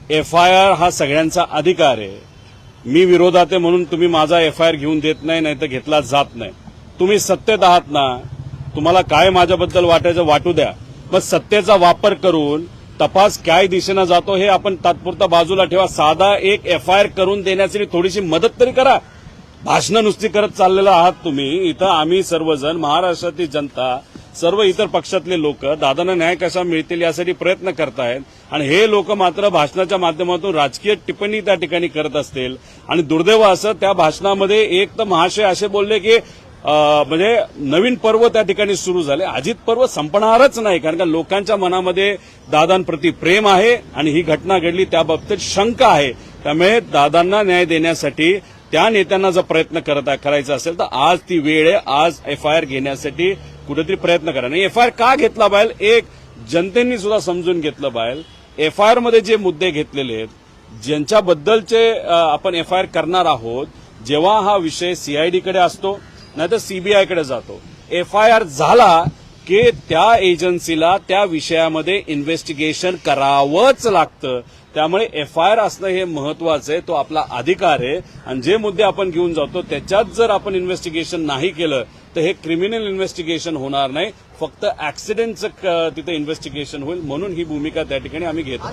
FIR हा सगळ्यांचा अधिकार आहे. मी विरोधात आहे म्हणून तुम्ही माझा FIR घेऊन देत नाही तर घेतला जात नाही. तुम्ही सत्तेत आहात ना, तुम्हाला काय माझ्याबद्दल वाटायचं वाटू द्या. मग सत्तेचा वापर करून तपास काय दिशेनं जातो हे आपण तात्पुरता बाजूला ठेवा. साधा एक FIR करून देण्यासाठी थोडीशी मदत तरी करा. भाषणं नुसती करत चाललेला आहात तुम्ही. इथं आम्ही सर्वजण, महाराष्ट्रातील जनता, सर्व इतर पक्षातले लोक दादांना न्याय कसा मिळतील यासाठी प्रयत्न करतायत आणि हे लोक मात्र भाषणाच्या माध्यमातून राजकीय टिप्पणी त्या ठिकाणी करत असतील. आणि दुर्दैव असं त्या भाषणामध्ये एक तर महाशय असे बोलले की म्हणजे नवीन पर्व त्या ठिकाणी सुरू झाले. अजित पर्व संपणारच नाही, कारण का लोकांच्या मनामध्ये दादांप्रती प्रेम आहे आणि ही घटना घडली त्याबाबतीत शंका आहे. त्यामुळे दादांना न्याय देण्यासाठी त्या नेत्यांना जर प्रयत्न करायचा असेल तर आज ती वेळ आहे. आज FIR घेण्यासाठी कुठेतरी प्रयत्न करा. नाही FIR का घेतला पाहिजे, एक जनतेने सुद्धा समजून घेतलं पाहिजे. FIR मध्ये जे मुद्दे घेतलेले आहेत, ज्यांच्याबद्दलचे आपण FIR करणार आहोत, जेव्हा हा विषय CID कडे असतो नाहीतर CBI कडे जातो, FIR झाला की त्या एजन्सीला त्या विषयामध्ये इन्व्हेस्टिगेशन करावंच लागतं. त्यामुळे FIR असणं हे महत्वाचं आहे, तो आपला अधिकार आहे. आणि जे मुद्दे आपण घेऊन जातो त्याच्यात जर आपण इन्व्हेस्टिगेशन नाही केलं तर हे क्रिमिनल इन्व्हेस्टिगेशन होणार नाही, फक्त ऍक्सिडेंटचं तिथे इन्व्हेस्टिगेशन होईल. म्हणून ही भूमिका त्या ठिकाणी आम्ही घेतो.